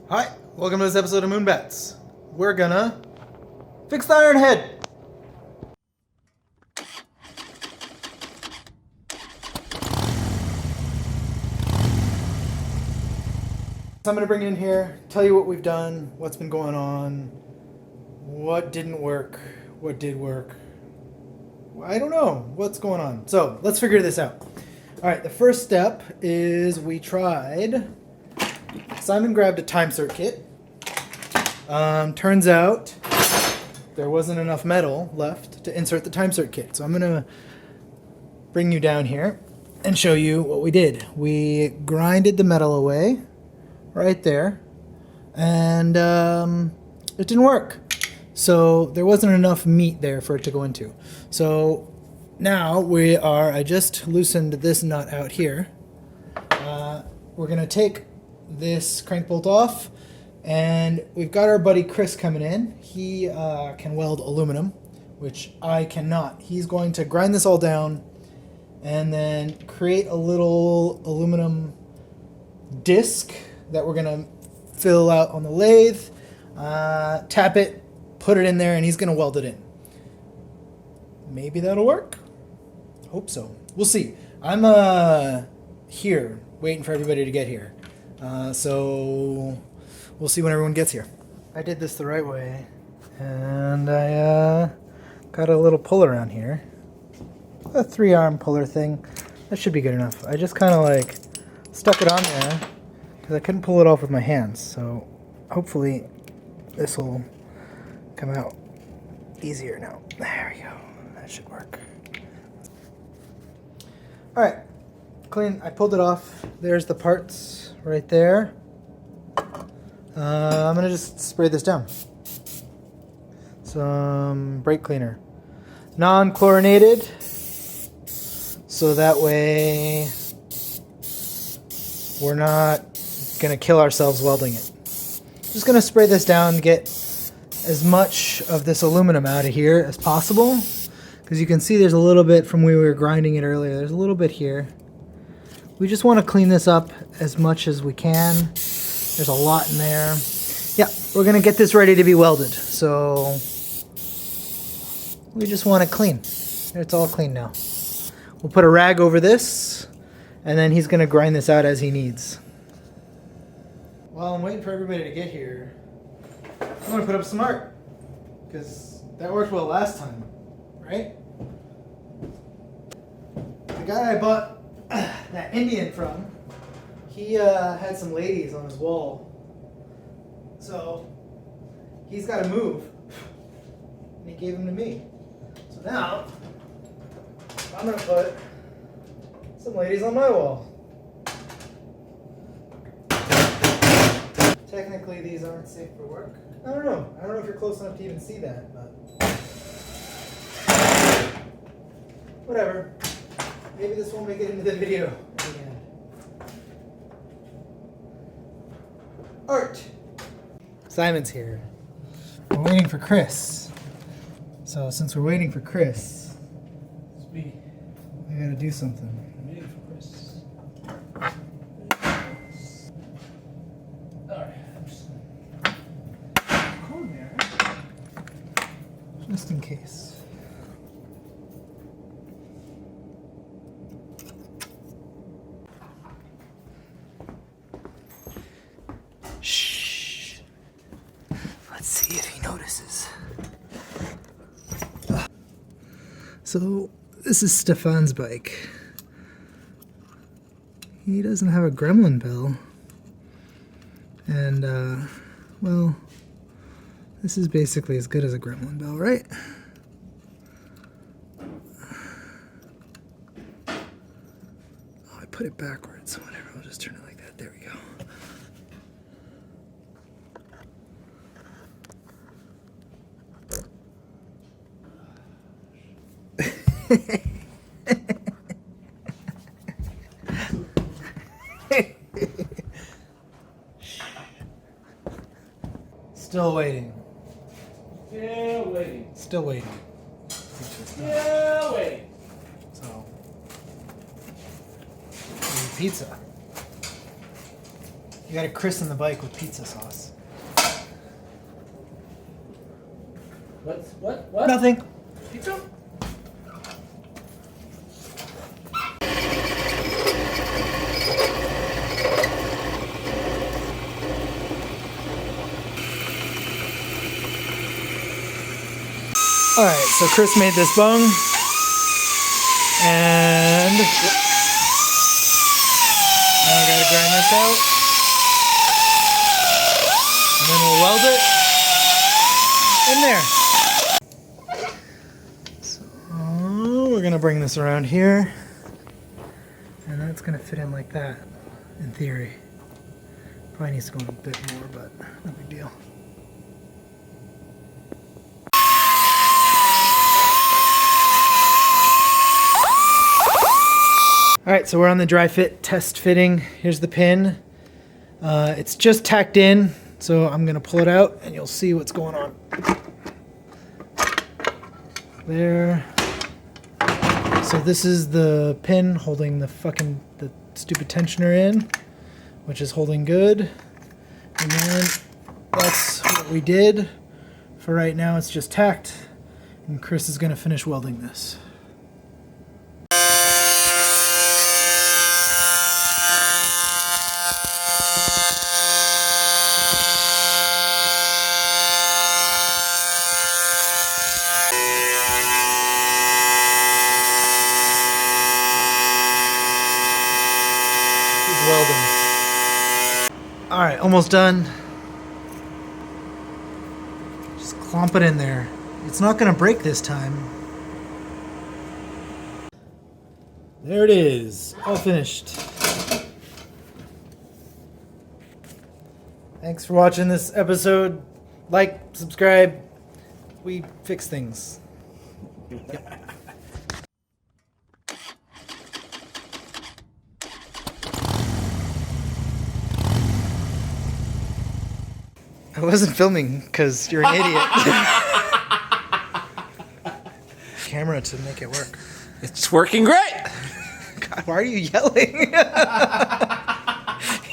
Hi, welcome to this episode of Moonbats. We're gonna fix the Ironhead. So I'm gonna bring you in here, tell you what we've done, what's been going on, what didn't work, what did work. I don't know what's going on. So let's figure this out. All right, the first step is we tried. Simon grabbed a time cert kit. Turns out there wasn't enough metal left to insert the time cert kit. So I'm gonna bring you down here and show you what we did. We grinded the metal away right there, and it didn't work. So there wasn't enough meat there for it to go into. So now I just loosened this nut out here. We're gonna take this crank bolt off, and we've got our buddy Chris coming in. He can weld aluminum, which I cannot. He's going to grind this all down and then create a little aluminum disc that we're gonna fill out on the lathe, tap it, put it in there, and he's gonna weld it in. Maybe that'll work. Hope so. We'll see. I'm here waiting for everybody to get here. So we'll see when everyone gets here. I did this the right way, and I got a little puller around here. A 3-arm puller thing. That should be good enough. I just kind of like stuck it on there because I couldn't pull it off with my hands. So hopefully this will come out easier now. There we go. That should work. All right, clean. I pulled it off. There's the parts right there. I'm gonna just spray this down. Some brake cleaner, non-chlorinated, so that way we're not gonna kill ourselves welding it. Just gonna spray this down, get as much of this aluminum out of here as possible, because you can see there's a little bit from when we were grinding it earlier. There's a little bit here. We just want to clean this up as much as we can. There's a lot in there. Yeah, we're gonna get this ready to be welded. So we just want it clean. It's all clean now. We'll put a rag over this, and then he's gonna grind this out as he needs. While I'm waiting for everybody to get here, I'm gonna put up some art, because that worked well last time, right? The guy I bought that Indian from, he had some ladies on his wall, so he's got to move, and he gave them to me. So now I'm gonna put some ladies on my wall. Technically these aren't safe for work. I don't know if you're close enough to even see that, but whatever. Maybe this won't make it into the video at the end. Art. Simon's here. We're waiting for Chris. So since we're waiting for Chris, I gotta do something. I'm waiting for Chris. Alright, I'm just Cool there. Just in case. Shh. Let's see if he notices. So this is Stefan's bike. He doesn't have a gremlin bell. And well, this is basically as good as a gremlin bell, right? Oh, I put it backwards. Whatever, I'll just turn it like that. There we go. Still waiting. Still waiting. Still waiting. Still waiting. So, pizza. You gotta christen the bike with pizza sauce. What? Nothing. Pizza? Alright, so Chris made this bung. And now we gotta grind this out. And then we'll weld it in there. So we're gonna bring this around here. And then it's gonna fit in like that, in theory. Probably needs to go in a bit more, but no big deal. Alright, so we're on the dry fit test fitting. Here's the pin. It's just tacked in, so I'm gonna pull it out and you'll see what's going on. There. So this is the pin holding the stupid tensioner in, which is holding good. And then that's what we did. For right now, it's just tacked, and Chris is gonna finish welding this. Welding. All right, almost done. Just clomp it in there. It's not gonna break this time. There it is, all finished. Thanks for watching this episode. Like, subscribe. We fix things. Yep. I wasn't filming because you're an idiot. Camera to make it work. It's working great. God, why are you yelling?